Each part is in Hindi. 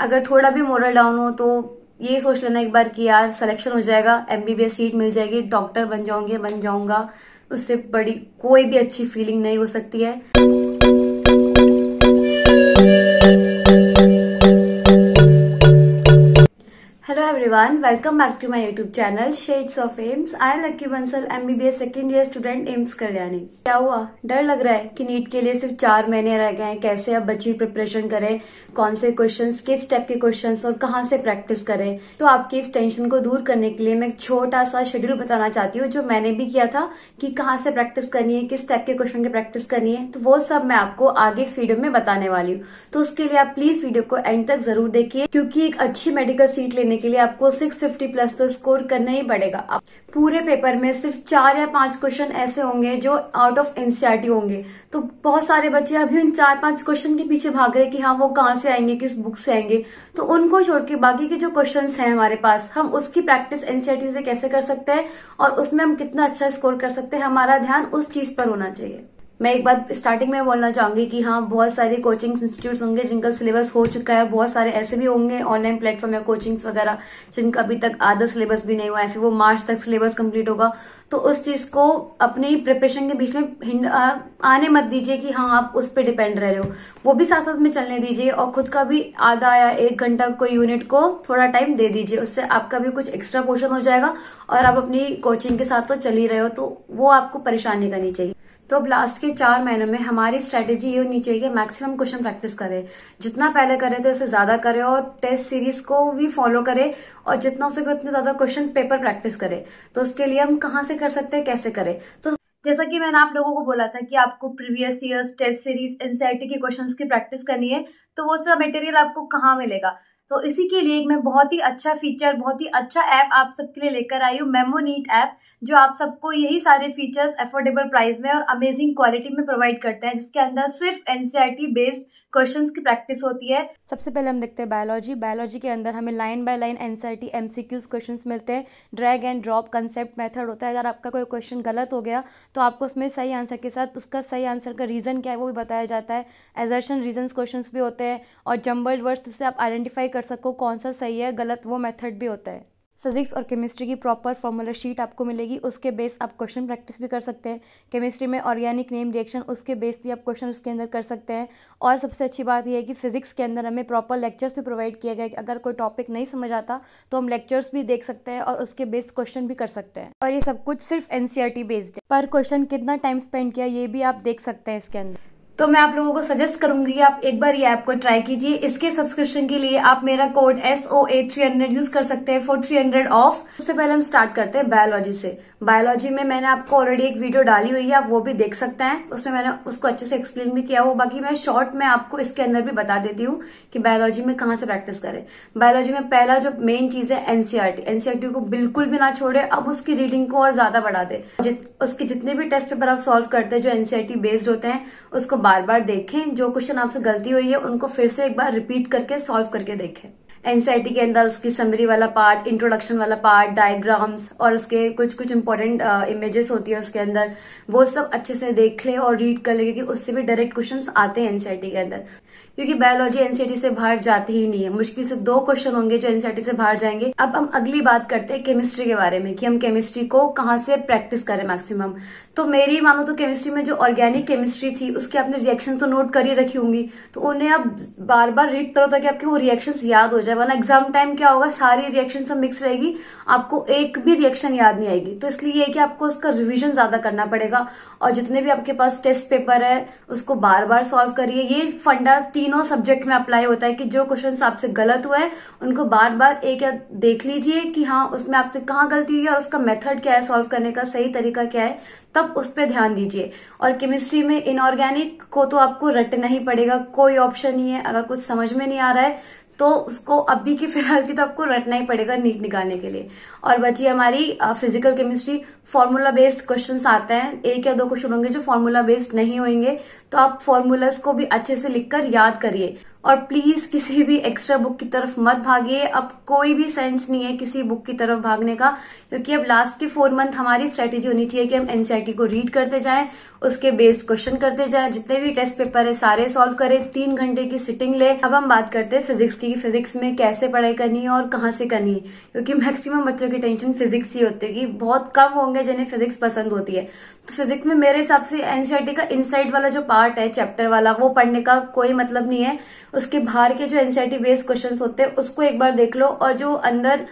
अगर थोड़ा भी मोरल डाउन हो तो ये सोच लेना एक बार कि यार सिलेक्शन हो जाएगा, एमबीबीएस सीट मिल जाएगी, डॉक्टर बन जाऊंगा, उससे बड़ी कोई भी अच्छी फीलिंग नहीं हो सकती है। Hello everyone, welcome back to my YouTube channel shades of AIIMS. I Lucky Bansal, MBBS second year student, AIIMS Kalyani. क्या हुआ, डर लग रहा है कि नीट के लिए सिर्फ 4 महीने रह गए हैं, कैसे अब बच्ची प्रिपरेशन करें, कौन से क्वेश्चंस, किस टाइप के क्वेश्चंस और कहाँ से प्रैक्टिस करें। तो आपकी इस टेंशन को दूर करने के लिए मैं एक छोटा सा शेड्यूल बताना चाहती हूँ, जो मैंने भी किया था कि कहाँ से प्रैक्टिस करनी है, किस टाइप के क्वेश्चन की प्रैक्टिस करनी है। तो वो सब मैं आपको आगे इस वीडियो में बताने वाली हूँ। तो उसके लिए आप प्लीज वीडियो को एंड तक जरूर देखिए, क्योंकि एक अच्छी मेडिकल सीट लेने के लिए आपको 650 प्लस तो स्कोर करना ही पड़ेगा। पूरे पेपर में सिर्फ 4 या 5 क्वेश्चन ऐसे होंगे जो आउट ऑफ एनसीईआरटी होंगे। तो बहुत सारे बच्चे अभी उन 4-5 क्वेश्चन के पीछे भाग रहे कि हाँ वो कहाँ से आएंगे, किस बुक से आएंगे। तो उनको छोड़ के बाकी के जो क्वेश्चंस हैं हमारे पास, हम उसकी प्रैक्टिस एनसीईआरटी से कैसे कर सकते हैं और उसमें हम कितना अच्छा स्कोर कर सकते हैं, हमारा ध्यान उस चीज पर होना चाहिए। मैं एक बात स्टार्टिंग में बोलना चाहूंगी कि हाँ, बहुत सारे कोचिंग इंस्टीट्यूट्स होंगे जिनका सिलेबस हो चुका है, बहुत सारे ऐसे भी होंगे ऑनलाइन प्लेटफॉर्म या कोचिंग्स वगैरह जिनका अभी तक आधा सिलेबस भी नहीं हुआ है, फिर वो मार्च तक सिलेबस कंप्लीट होगा। तो उस चीज को अपनी प्रिपरेशन के बीच में आने मत दीजिए कि हाँ आप उस पर डिपेंड रह रहे हो, वो भी साथ साथ में चलने दीजिए और खुद का भी आधा या 1 घंटा कोई यूनिट को थोड़ा टाइम दे दीजिए। उससे आपका भी कुछ एक्स्ट्रा पोर्शन हो जाएगा और आप अपनी कोचिंग के साथ तो चल ही रहे हो, तो वो आपको परेशान नहीं करनी चाहिए। तो अब लास्ट के 4 महीनों में हमारी स्ट्रेटेजी ये होनी चाहिए कि मैक्सिमम क्वेश्चन प्रैक्टिस करें, जितना पहले करें तो उससे ज्यादा करें और टेस्ट सीरीज को भी फॉलो करें और जितना हो सके उतने ज्यादा क्वेश्चन पेपर प्रैक्टिस करें। तो उसके लिए हम कहाँ से कर सकते हैं, कैसे करें। तो जैसा कि मैंने आप लोगों को बोला था कि आपको previous years test series NCERT के क्वेश्चंस की प्रैक्टिस करनी है, तो वो सब मटेरियल आपको कहाँ मिलेगा। तो इसी के लिए मैं बहुत ही अच्छा फीचर, बहुत ही अच्छा ऐप आप सबके लिए लेकर आई हूँ, मेमो नीट ऐप, जो आप सबको यही सारे फीचर्स अफोर्डेबल प्राइस में और अमेजिंग क्वालिटी में प्रोवाइड करते हैं, जिसके अंदर सिर्फ एनसीईआरटी बेस्ड क्वेश्चंस की प्रैक्टिस होती है। सबसे पहले हम देखते हैं बायोलॉजी के अंदर हमें line by line NCERT MCQs questions मिलते हैं। Drag and drop concept method होता है। अगर आपका कोई क्वेश्चन गलत हो गया तो आपको उसमें सही आंसर के साथ उसका सही आंसर का रीजन क्या है वो भी बताया जाता है। एजर्शन रीजंस क्वेश्चंस भी होते हैं और जम्बल्ड वर्ड्स से आप आइडेंटिफाई कर सको कौन सा सही है गलत, वो मेथड भी होता है। फिजिक्स और केमिस्ट्री की प्रॉपर फॉर्मूला शीट आपको मिलेगी, उसके बेस आप क्वेश्चन प्रैक्टिस भी कर सकते हैं। केमिस्ट्री में ऑर्गेनिक नेम रिएक्शन, उसके बेस भी आप क्वेश्चन उसके अंदर कर सकते हैं। और सबसे अच्छी बात यह है कि फिजिक्स के अंदर हमें प्रॉपर लेक्चर्स भी प्रोवाइड किया गया है कि अगर कोई टॉपिक नहीं समझ आता तो हम लेक्चर्स भी देख सकते हैं और उसके बेस्ड क्वेश्चन भी कर सकते हैं। और ये सब कुछ सिर्फ एनसीईआरटी बेस्ड है। पर क्वेश्चन कितना टाइम स्पेंड किया ये भी आप देख सकते हैं इसके अंदर। तो मैं आप लोगों को सजेस्ट करूंगी आप एक बार ये ऐप को ट्राई कीजिए। इसके सब्सक्रिप्शन के लिए आप मेरा कोड SOA300 यूज कर सकते हैं फॉर 300 ऑफ। सबसे पहले हम स्टार्ट करते हैं बायोलॉजी से। बायोलॉजी में मैंने आपको ऑलरेडी एक वीडियो डाली हुई है, आप वो भी देख सकते हैं, उसमें मैंने उसको अच्छे से एक्सप्लेन भी किया हो। बाकी मैं शॉर्ट में आपको इसके अंदर भी बता देती हूँ कि बायोलॉजी में कहाँ से प्रैक्टिस करें। बायोलॉजी में पहला जो मेन चीज है एनसीईआरटी को बिल्कुल भी ना छोड़े, अब उसकी रीडिंग को और ज्यादा बढ़ा दे। उसके जितने भी टेस्ट पेपर आप सॉल्व करते हैं जो एनसीईआरटी बेस्ड होते हैं, उसको बार बार देखें। जो क्वेश्चन आपसे गलती हुई है उनको फिर से एक बार रिपीट करके सॉल्व करके देखें। एनसीईआरटी के अंदर उसकी समरी वाला पार्ट, इंट्रोडक्शन वाला पार्ट, डायग्राम्स और उसके कुछ इंपॉर्टेंट इमेजेस होती है उसके अंदर, वो सब अच्छे से देख ले और रीड कर ले, क्योंकि उससे भी डायरेक्ट क्वेश्चंस आते हैं एनसीईआरटी के अंदर। क्योंकि बायोलॉजी एनसीईआरटी से बाहर जाते ही नहीं है, मुश्किल से 2 क्वेश्चन होंगे जो एनसीईआरटी से बाहर जाएंगे। अब हम अगली बात करते हैं केमिस्ट्री के बारे में कि हम केमिस्ट्री को कहाँ से प्रैक्टिस करें मैक्सिमम। तो मेरी मानो तो केमिस्ट्री में जो ऑर्गेनिक केमिस्ट्री थी उसकी आपने रिएक्शन तो नोट कर ही रखी होंगी, तो उन्हें आप बार बार रीड करो ताकि आपके वो रिएक्शंस याद हो जाए। वरना एग्जाम टाइम क्या होगा, सारी रिएक्शन सब मिक्स रहेगी, आपको एक भी रिएक्शन याद नहीं आएगी। तो इसलिए ये कि आपको उसका रिविजन ज्यादा करना पड़ेगा और जितने भी आपके पास टेस्ट पेपर है उसको बार बार सॉल्व करिए। ये फंडा तीनों सब्जेक्ट में अप्लाई होता है कि जो क्वेश्चन आपसे गलत हुए हैं उनको बार बार एक या देख लीजिए कि हाँ उसमें आपसे कहाँ गलती हुई है और उसका मेथड क्या है, सॉल्व करने का सही तरीका क्या है, तब उस पर ध्यान दीजिए। और केमिस्ट्री में इनऑर्गेनिक को तो आपको रटना ही पड़ेगा, कोई ऑप्शन नहीं है। अगर कुछ समझ में नहीं आ रहा है तो उसको अभी की फिलहाल की तो आपको रटना ही पड़ेगा नीट निकालने के लिए। और बची हमारी physical chemistry, formula based questions आते हैं, 1 या 2 क्वेश्चन होंगे जो फॉर्मूला बेस्ड नहीं होंगे, तो आप फॉर्मूलाज को भी अच्छे से लिखकर याद करिए। और प्लीज किसी भी एक्स्ट्रा बुक की तरफ मत भागिए। अब कोई भी सेंस नहीं है किसी बुक की तरफ भागने का, क्योंकि अब लास्ट के 4 मंथ हमारी स्ट्रेटेजी होनी चाहिए कि हम एनसीईआरटी को रीड करते जाएं, उसके बेस्ड क्वेश्चन करते जाएं, जितने भी टेस्ट पेपर है सारे सॉल्व करें, 3 घंटे की सिटिंग ले। अब हम बात करते हैं फिजिक्स की, फिजिक्स में कैसे पढ़ाई करनी है और कहाँ से करनी है, क्योंकि मैक्सिमम बच्चों की टेंशन फिजिक्स ही होती है कि बहुत कम होंगे जिन्हें फिजिक्स पसंद होती है। तो फिजिक्स में मेरे हिसाब से एनसीईआरटी का इनसाइड वाला जो पार्ट है चैप्टर वाला, वो पढ़ने का कोई मतलब नहीं है। उसके बाहर के जो एनसीईआरटी बेस्ड क्वेश्चंस होते हैं उसको एक बार देख लो, और जो अंदर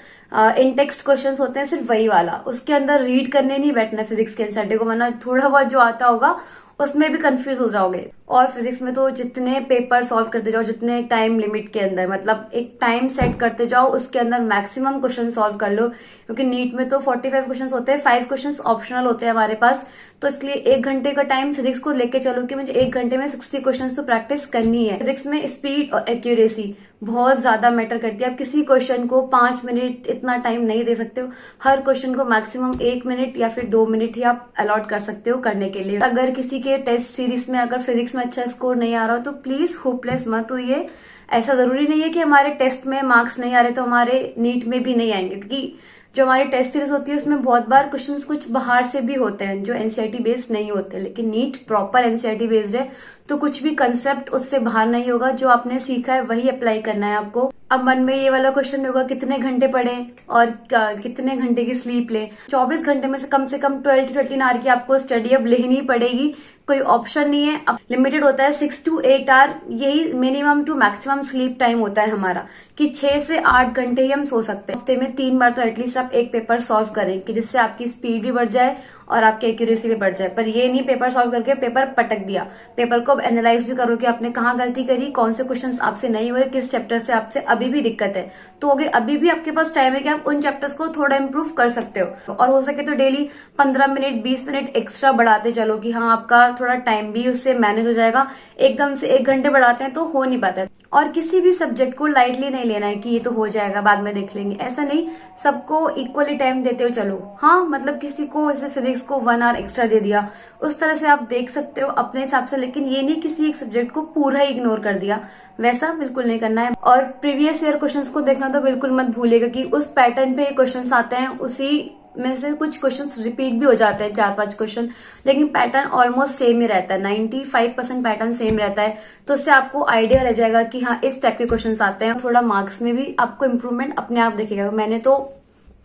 इन टेक्स्ट क्वेश्चंस होते हैं सिर्फ वही वाला, उसके अंदर रीड करने नहीं बैठना फिजिक्स के एनसीईआरटी को, वरना थोड़ा बहुत जो आता होगा उसमें भी कंफ्यूज हो जाओगे। और फिजिक्स में तो जितने पेपर सॉल्व करते जाओ, जितने टाइम लिमिट के अंदर, मतलब एक टाइम सेट करते जाओ, उसके अंदर मैक्सिमम क्वेश्चन सॉल्व कर लो, क्योंकि नीट में तो 45 क्वेश्चंस होते हैं, 5 क्वेश्चंस ऑप्शनल होते हैं हमारे पास। तो इसलिए 1 घंटे का टाइम फिजिक्स को लेके चलो कि मुझे 1 घंटे में 60 क्वेश्चंस तो प्रैक्टिस करनी है। फिजिक्स में स्पीड और एक्यूरेसी बहुत ज्यादा मैटर करती है। आप किसी क्वेश्चन को 5 मिनट इतना टाइम नहीं दे सकते हो, हर क्वेश्चन को मैक्सिमम 1 मिनट या फिर 2 मिनट ही आप अलॉट कर सकते हो करने के लिए। अगर किसी के टेस्ट सीरीज में अगर फिजिक्स में अच्छा स्कोर नहीं आ रहा हो तो प्लीज होपलेस मत होइए। ऐसा जरूरी नहीं है कि हमारे टेस्ट में मार्क्स नहीं आ रहे तो हमारे नीट में भी नहीं आएंगे, क्योंकि जो हमारी टेस्ट सीरीज होती है उसमें बहुत बार क्वेश्चंस कुछ बाहर से भी होते हैं जो एनसीईआरटी बेस्ड नहीं होते, लेकिन नीट प्रॉपर एनसीईआरटी बेस्ड है तो कुछ भी कंसेप्ट उससे बाहर नहीं होगा। जो आपने सीखा है वही अप्लाई करना है आपको। अब मन में ये वाला क्वेश्चन होगा कितने घंटे पढ़े और कितने घंटे की स्लीप ले। 24 घंटे में से कम 12 to 13 आवर की आपको स्टडी अब लेनी पड़ेगी, कोई ऑप्शन नहीं है। अब लिमिटेड होता है 6 to 8 आवर, यही minimum to maximum sleep time होता है हमारा, कि 6 से 8 घंटे ही हम सो सकते हैं। हफ्ते में 3 बार तो एटलीस्ट आप एक पेपर सॉल्व करें, कि जिससे आपकी स्पीड भी बढ़ जाए और आपकी एक्यूरेसी भी बढ़ जाए। पर ये नहीं पेपर सॉल्व करके पेपर पटक दिया, पेपर को अब एनालाइज भी करो कि आपने कहाँ गलती करी, कौन से क्वेश्चंस आपसे नहीं हुए, किस चैप्टर से आपसे अभी भी दिक्कत है। तो अभी भी आपके पास टाइम है कि आप उन चैप्टर्स को थोड़ा इंप्रूव कर सकते हो, और हो सके तो डेली 15 मिनट 20 मिनट एक्स्ट्रा बढ़ाते चलो, कि हाँ आपका थोड़ा टाइम भी उससे मैनेज हो जाएगा। एकदम से 1 घंटे बढ़ाते हैं तो हो नहीं पाता। और किसी भी सब्जेक्ट को लाइटली नहीं लेना है कि ये तो हो जाएगा बाद में देख लेंगे, ऐसा नहीं, सबको इक्वली टाइम देते हो चलो। हाँ मतलब किसी को जैसे फिजिक्स को 1 आवर एक्स्ट्रा दे दिया, उस तरह से आप देख सकते हो अपने हिसाब से, लेकिन ये नहीं किसी एक सब्जेक्ट को पूरा ही इग्नोर कर दिया, वैसा बिल्कुल नहीं करना है। और प्रीवियस ईयर क्वेश्चंस को देखना तो बिल्कुल मत भूलिएगा कि उस पैटर्न पे क्वेश्चंस आते हैं, उसी में से कुछ क्वेश्चंस रिपीट भी हो जाते हैं 4-5 क्वेश्चन, लेकिन पैटर्न ऑलमोस्ट सेम ही रहता है, 95% पैटर्न सेम रहता है। तो उससे आपको आइडिया रह जाएगा कि हाँ इस टाइप के क्वेश्चंस आते हैं। थोड़ा मार्क्स में भी आपको इम्प्रूवमेंट अपने आप दिखेगा। मैंने तो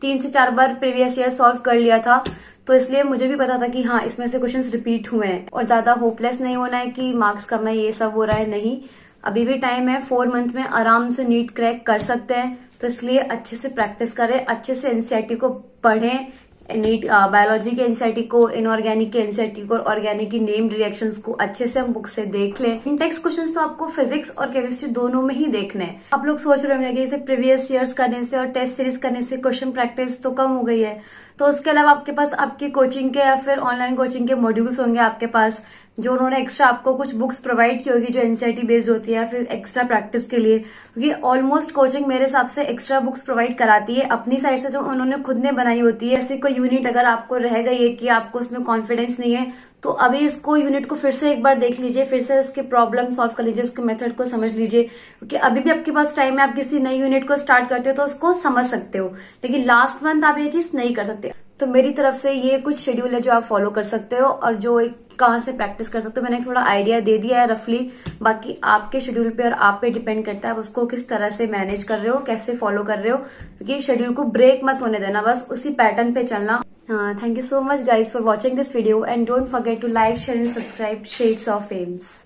3 से 4 बार प्रीवियस ईयर सॉल्व कर लिया था, तो इसलिए मुझे भी पता था कि हाँ इसमें से क्वेश्चंस रिपीट हुए हैं। और ज्यादा होपलेस नहीं होना है कि मार्क्स कम है, ये सब हो रहा है, नहीं, अभी भी टाइम है। 4 मंथ में आराम से नीट क्रैक कर सकते हैं, तो इसलिए अच्छे से प्रैक्टिस करें, अच्छे से एनसीईआरटी को पढ़ें, नीट बायोलॉजी के एनसीईआरटी को, इनऑर्गेनिक के एनसीईआरटी को, और ऑर्गेनिक की नेम्ड रिएक्शंस को अच्छे से हम बुक से देख लें। इन टेक्स्ट क्वेश्चंस तो आपको फिजिक्स और केमिस्ट्री दोनों में ही देखने हैं। आप लोग सोच रहे होंगे कि इसे प्रीवियस ईयर्स करने से और टेस्ट सीरीज करने से क्वेश्चन प्रैक्टिस तो कम हो गई है, तो उसके अलावा आपके पास आपकी कोचिंग के या फिर ऑनलाइन कोचिंग के मॉड्यूल्स होंगे आपके पास, जो उन्होंने एक्स्ट्रा आपको कुछ बुक्स प्रोवाइड की होगी जो एनसीईआरटी बेस्ड होती है, या फिर एक्स्ट्रा प्रैक्टिस के लिए, क्योंकि ऑलमोस्ट कोचिंग मेरे हिसाब से एक्स्ट्रा बुक्स प्रोवाइड कराती है अपनी साइड से, जो उन्होंने खुद ने बनाई होती है। ऐसे कोई यूनिट अगर आपको रह गई है कि आपको उसमें कॉन्फिडेंस नहीं है, तो अभी इसको यूनिट को फिर से एक बार देख लीजिए, फिर से उसके प्रॉब्लम सॉल्व कर लीजिए, उसके मेथड को समझ लीजिए, क्योंकि अभी भी आपके पास टाइम है। आप किसी नई यूनिट को स्टार्ट करते हो तो उसको समझ सकते हो, लेकिन लास्ट मंथ आप ये चीज नहीं कर सकते। तो मेरी तरफ से ये कुछ शेड्यूल है जो आप फॉलो कर सकते हो, और जो कहाँ से प्रैक्टिस कर सकते हो मैंने थोड़ा आइडिया दे दिया है रफली। बाकी आपके शेड्यूल पे और आप पे डिपेंड करता है आप उसको किस तरह से मैनेज कर रहे हो, कैसे फॉलो कर रहे हो, क्योंकि शेड्यूल को ब्रेक मत होने देना, बस उसी पैटर्न पे चलना। Thank you so much guys for watching this video, and don't forget to like, share and subscribe Shades of Ames.